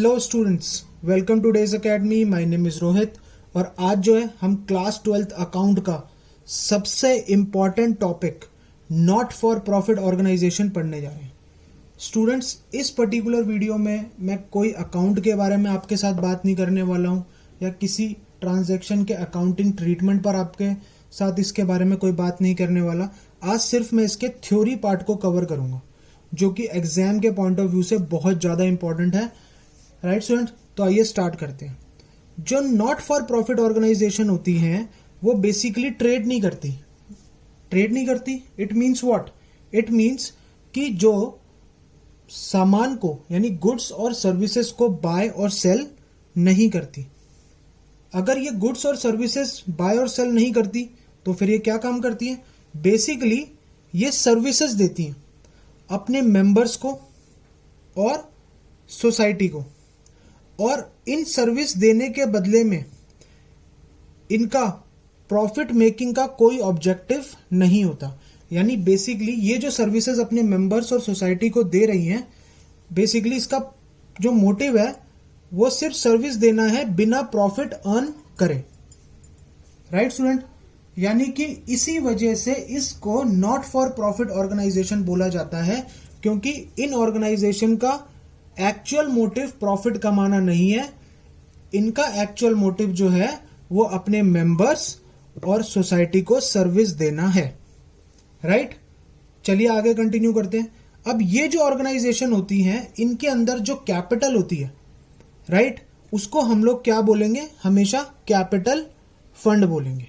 Hello students, welcome two days academy. My name is Rohit और आज जो है हम क्लास 12th अकाउंट का सबसे important topic not for profit organisation पढ़ने जा रहे हैं। स्टूडेंट्स, इस पर्टिकुलर वीडियो में मैं कोई अकाउंट के बारे में आपके साथ बात नहीं करने वाला हूँ या किसी ट्रांजैक्शन के अकाउंटिंग ट्रीटमेंट पर आपके साथ इसके बारे में कोई बात नहीं करने वाला। आज सिर्फ मैं इसके थ्योरी पार्ट को कवर करूंगा जो कि एग्जाम के पॉइंट ऑफ व्यू से बहुत ज़्यादा इंपॉर्टेंट है। राइट स्टूडेंट, तो आइए स्टार्ट करते हैं। जो नॉट फॉर प्रॉफिट ऑर्गेनाइजेशन होती हैं वो बेसिकली ट्रेड नहीं करती। It means what? It means कि जो सामान को यानी गुड्स और सर्विसेज को बाय और सेल नहीं करती। अगर ये गुड्स और सर्विसेज बाय और सेल नहीं करती तो फिर ये क्या काम करती है? बेसिकली ये सर्विसेज देती हैं अपने मेंबर्स को और सोसाइटी को, और इन सर्विस देने के बदले में इनका प्रॉफिट मेकिंग का कोई ऑब्जेक्टिव नहीं होता। यानी बेसिकली ये जो सर्विसेज अपने मेंबर्स और सोसाइटी को दे रही हैं, बेसिकली इसका जो मोटिव है वो सिर्फ सर्विस देना है बिना प्रॉफिट अर्न करे। राइट स्टूडेंट, यानी कि इसी वजह से इसको नॉट फॉर प्रॉफिट ऑर्गेनाइजेशन बोला जाता है, क्योंकि इन ऑर्गेनाइजेशन का एक्चुअल मोटिव प्रॉफिट कमाना नहीं है। इनका एक्चुअल मोटिव जो है वो अपने मेंबर्स और सोसाइटी को सर्विस देना है। राइट, चलिए आगे कंटिन्यू करते हैं। अब ये जो ऑर्गेनाइजेशन होती हैं इनके अंदर जो कैपिटल होती है, राइट, उसको हम लोग क्या बोलेंगे? हमेशा कैपिटल फंड बोलेंगे।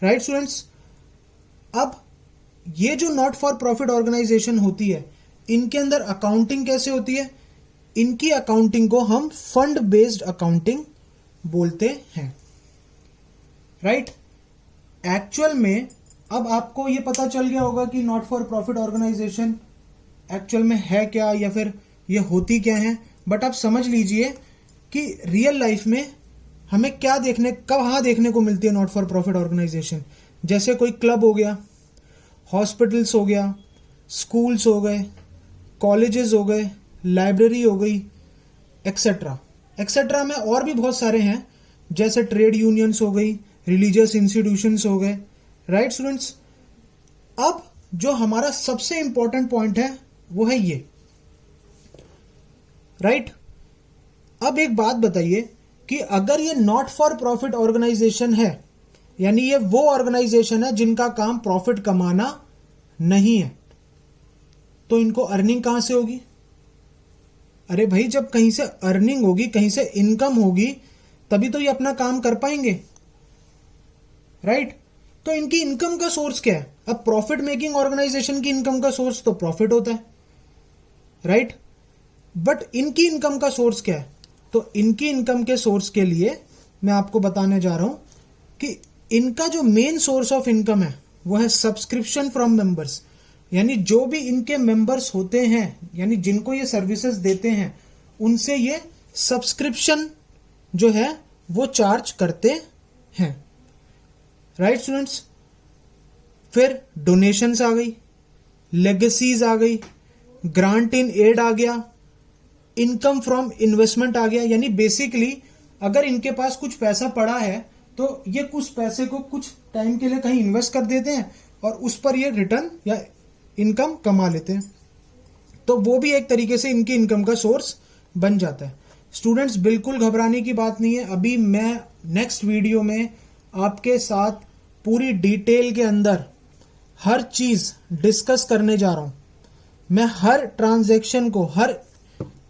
राइट स्टूडेंट्स, अब ये जो नॉट फॉर प्रॉफिट ऑर्गेनाइजेशन होती है इनके अंदर अकाउंटिंग कैसे होती है? इनकी अकाउंटिंग को हम फंड बेस्ड अकाउंटिंग बोलते हैं। राइट, एक्चुअल में अब आपको ये पता चल गया होगा कि not for profit organisation actual में है क्या या फिर ये होती क्या है। बट आप समझ लीजिए कि रियल लाइफ में हमें कहाँ देखने को मिलती है नॉट फॉर प्रॉफिट ऑर्गेनाइजेशन। जैसे कोई क्लब हो गया, हॉस्पिटल्स हो गया, स्कूल्स हो गए, कॉलेजेस हो गए, लाइब्रेरी हो गई, एक्सेट्रा एक्सेट्रा में और भी बहुत सारे हैं, जैसे ट्रेड यूनियंस हो गई, रिलीजियस इंस्टीट्यूशंस हो गए। राइट स्टूडेंट्स, अब जो हमारा सबसे इंपॉर्टेंट पॉइंट है वो है ये। राइट, अब एक बात बताइए कि अगर ये नॉट फॉर प्रॉफिट ऑर्गेनाइजेशन है, यानी ये वो ऑर्गेनाइजेशन है जिनका काम प्रॉफिट कमाना नहीं है, तो इनको अर्निंग कहां से होगी? अरे भाई, जब कहीं से अर्निंग होगी, कहीं से इनकम होगी, तभी तो ये अपना काम कर पाएंगे। राइट, तो इनकी इनकम का सोर्स क्या है? अब प्रॉफिट मेकिंग ऑर्गेनाइजेशन की इनकम का सोर्स तो प्रॉफिट होता है। राइट, बट इनकी इनकम का सोर्स क्या है? तो इनकी इनकम के सोर्स के लिए मैं आपको बताने जा रहा हूं कि इनका जो मेन सोर्स ऑफ इनकम है वो है सब्सक्रिप्शन फ्रॉम मेंबर्स। यानी जो भी इनके मेंबर्स होते हैं, यानी जिनको ये सर्विसेज देते हैं, उनसे ये सब्सक्रिप्शन जो है वो चार्ज करते हैं। राइट स्टूडेंट्स, फिर डोनेशंस आ गई, लेगेसीज आ गई, ग्रांट इन एड आ गया, इनकम फ्रॉम इन्वेस्टमेंट आ गया। यानी बेसिकली अगर इनके पास कुछ पैसा पड़ा है तो ये कुछ पैसे को कुछ टाइम के लिए कहीं इन्वेस्ट कर देते हैं और उस पर ये रिटर्न या इनकम कमा लेते हैं, तो वो भी एक तरीके से इनकी इनकम का सोर्स बन जाता है। स्टूडेंट्स, बिल्कुल घबराने की बात नहीं है। अभी मैं नेक्स्ट वीडियो में आपके साथ पूरी डिटेल के अंदर हर चीज डिस्कस करने जा रहा हूं। मैं हर ट्रांजैक्शन को, हर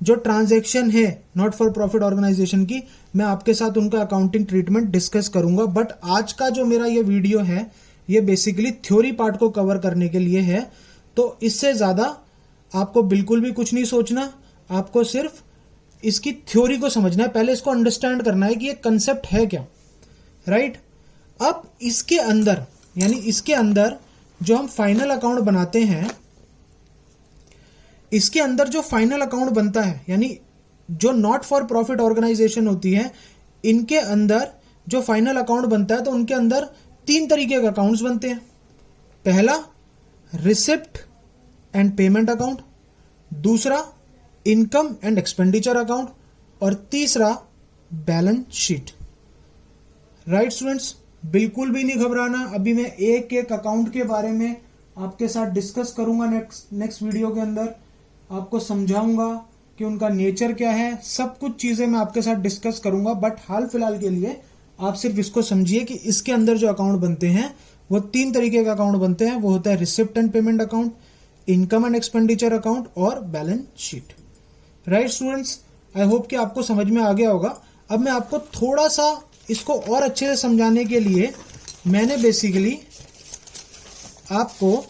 जो ट्रांजैक्शन है नॉट फॉर प्रॉफिट ऑर्गेनाइजेशन की, मैं आपके साथ उनका अकाउंटिंग ट्रीटमेंट डिस्कस करूंगा। बट आज का जो मेरा ये वीडियो है ये बेसिकली थ्योरी पार्ट को कवर करने के लिए है, तो इससे ज्यादा आपको बिल्कुल भी कुछ नहीं सोचना। आपको सिर्फ इसकी थ्योरी को समझना है, पहले इसको अंडरस्टैंड करना है कि ये कंसेप्ट है क्या। राइट, अब इसके अंदर, यानी इसके अंदर जो हम फाइनल अकाउंट बनाते हैं, इसके अंदर जो फाइनल अकाउंट बनता है, यानी जो नॉट फॉर प्रॉफिट ऑर्गेनाइजेशन होती है, इनके अंदर जो फाइनल अकाउंट बनता है तो उनके अंदर 3 तरीके के अकाउंट्स बनते हैं। पहला रिसिप्ट एंड पेमेंट अकाउंट, दूसरा इनकम एंड एक्सपेंडिचर अकाउंट और तीसरा बैलेंस शीट। राइट स्टूडेंट्स, बिल्कुल भी नहीं घबराना। अभी मैं एक एक अकाउंट के बारे में आपके साथ डिस्कस करूंगा नेक्स्ट वीडियो के अंदर, आपको समझाऊंगा कि उनका नेचर क्या है, सब कुछ चीजें मैं आपके साथ डिस्कस करूंगा। बट हाल फिलहाल के लिए आप सिर्फ इसको समझिए कि इसके अंदर जो अकाउंट बनते हैं वो 3 तरीके के अकाउंट बनते हैं। वो होता है receipt and payment account, income and expenditure account और balance sheet. Right students, I hope कि आपको समझ में आ गया होगा। अब मैं आपको थोड़ा सा इसको और अच्छे से समझाने के लिए मैंने बेसिकली आपको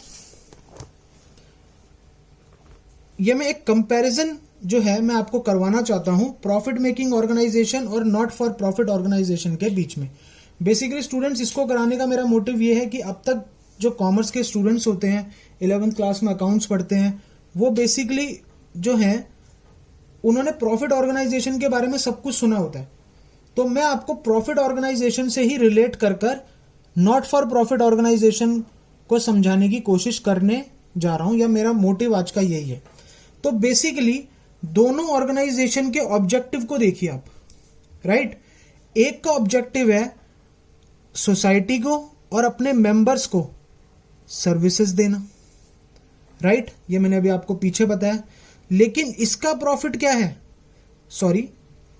ये मैं एक कंपैरिजन जो है मैं आपको करवाना चाहता हूं प्रॉफिट मेकिंग ऑर्गेनाइजेशन और नॉट फॉर प्रॉफिट ऑर्गेनाइजेशन के बीच में। बेसिकली स्टूडेंट्स, इसको कराने का मेरा मोटिव ये है कि अब तक जो कॉमर्स के स्टूडेंट्स होते हैं, 11th क्लास में अकाउंट्स पढ़ते हैं, वो बेसिकली जो है उन्होंने प्रॉफिट ऑर्गेनाइजेशन के बारे में सब कुछ सुना होता है। तो मैं आपको प्रॉफिट ऑर्गेनाइजेशन से ही रिलेट कर नॉट फॉर प्रॉफिट ऑर्गेनाइजेशन को समझाने की कोशिश करने जा रहा हूं, या मेरा मोटिव आज का यही है। तो बेसिकली दोनों ऑर्गेनाइजेशन के ऑब्जेक्टिव को देखिए आप। राइट, एक का ऑब्जेक्टिव है सोसाइटी को और अपने मेंबर्स को सर्विसेज देना। राइट, ये मैंने अभी आपको पीछे बताया। लेकिन इसका प्रॉफिट क्या है, सॉरी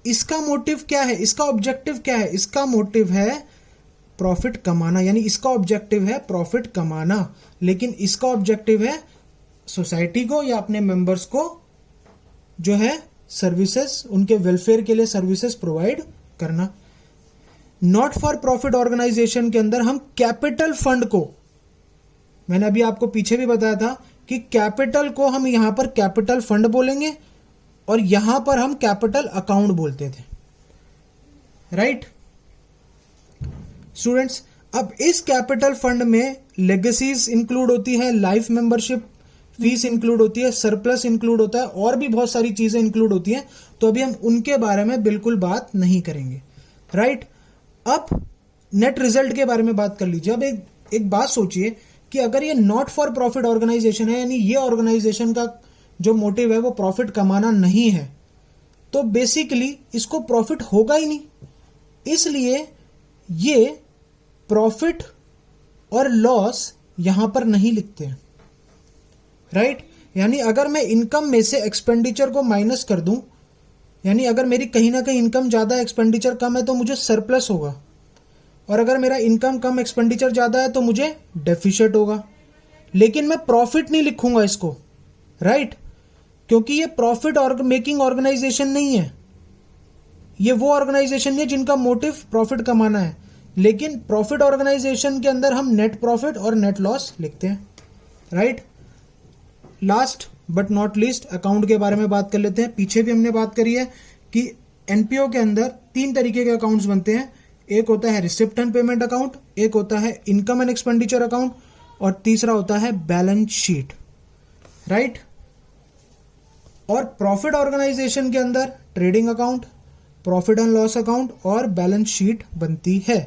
इसका मोटिव क्या है, इसका ऑब्जेक्टिव क्या है? इसका मोटिव है प्रॉफिट कमाना, यानी इसका ऑब्जेक्टिव है प्रॉफिट कमाना, लेकिन इसका ऑब्जेक्टिव है सोसाइटी को या अपने मेंबर्स को जो है सर्विसेज, उनके वेलफेयर के लिए सर्विसेज प्रोवाइड करना। नॉट फॉर प्रॉफिट ऑर्गेनाइजेशन के अंदर हम कैपिटल फंड को, मैंने अभी आपको पीछे भी बताया था कि कैपिटल को हम यहां पर कैपिटल फंड बोलेंगे और यहां पर हम कैपिटल अकाउंट बोलते थे। राइट स्टूडेंट्स, अब इस कैपिटल फंड में लेगेसीज इंक्लूड होती है, लाइफ मेंबरशिप फीस इंक्लूड होती है, सरप्लस इंक्लूड होता है और भी बहुत सारी चीजें इंक्लूड होती हैं। तो अभी हम उनके बारे में बिल्कुल बात नहीं करेंगे। राइट, अब नेट रिजल्ट के बारे में बात कर लीजिए। अब एक बात सोचिए कि अगर ये नॉट फॉर प्रॉफिट ऑर्गेनाइजेशन है, यानी ये ऑर्गेनाइजेशन का जो मोटिव है वो प्रॉफिट कमाना नहीं है, तो बेसिकली इसको प्रॉफिट होगा ही नहीं। इसलिए ये प्रॉफिट और लॉस यहां पर नहीं लिखते हैं। राइट, यानी अगर मैं इनकम में से एक्सपेंडिचर को माइनस कर दूं, यानी अगर मेरी कहीं ना कहीं इनकम ज्यादा एक्सपेंडिचर कम है तो मुझे सरप्लस होगा, और अगर मेरा इनकम कम एक्सपेंडिचर ज्यादा है तो मुझे डेफिसिट होगा। लेकिन मैं प्रॉफिट नहीं लिखूंगा इसको। राइट, क्योंकि ये प्रॉफिट मेकिंग ऑर्गेनाइजेशन नहीं है, ये वो ऑर्गेनाइजेशन नहीं है जिनका मोटिव प्रॉफिट कमाना है। लेकिन प्रॉफिट ऑर्गेनाइजेशन के अंदर हम नेट प्रॉफिट और नेट लॉस लिखते हैं। Right, last but not least account के बारे में बात कर लेते हैं। पीछे भी हमने बात करी है कि एनपीओ के अंदर 3 तरीके के अकाउंट्स बनते हैं। एक होता है रिसिप्ट एंड पेमेंट अकाउंट, एक होता है इनकम एंड एक्सपेंडिचर अकाउंट और तीसरा होता है बैलेंस शीट। राइट, और प्रॉफिट ऑर्गेनाइजेशन के अंदर trading account, profit and loss account और बैलेंस शीट बनती है।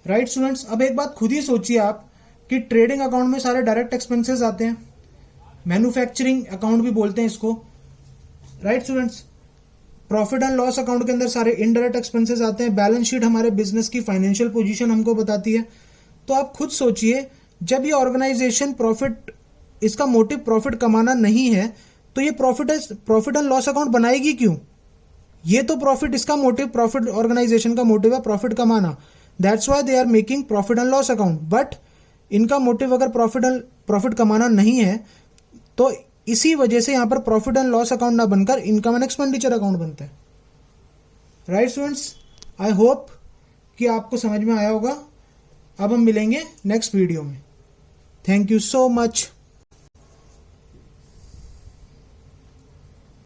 राइट स्टूडेंट्स, अब एक बात खुद ही सोचिए आप कि ट्रेडिंग अकाउंट में सारे डायरेक्ट एक्सपेंसेस आते हैं, मैन्युफैक्चरिंग अकाउंट भी बोलते हैं इसको। Right students, profit and loss account के अंदर सारे इनडायरेक्ट एक्सपेंसेस आते हैं। बैलेंस शीट हमारे बिजनेस की फाइनेंशियल पोजीशन हमको बताती है। तो आप खुद सोचिए, जब ये ऑर्गेनाइजेशन प्रॉफिट, इसका मोटिव प्रॉफिट कमाना नहीं है, तो ये प्रॉफिट एंड लॉस अकाउंट बनाएगी क्यों? ये तो प्रॉफिट, इसका मोटिव, प्रॉफिट ऑर्गेनाइजेशन का मोटिव है प्रॉफिट कमाना, that's why they are making profit and loss account. But इनका मोटिव अगर प्रॉफिट कमाना नहीं है, तो इसी वजह से यहां पर प्रॉफिट एंड लॉस अकाउंट ना बनकर इनकम एंड एक्सपेंडिचर अकाउंट बनता है। राइट स्टूडेंट्स, आई होप कि आपको समझ में आया होगा। अब हम मिलेंगे नेक्स्ट वीडियो में। Thank you so much.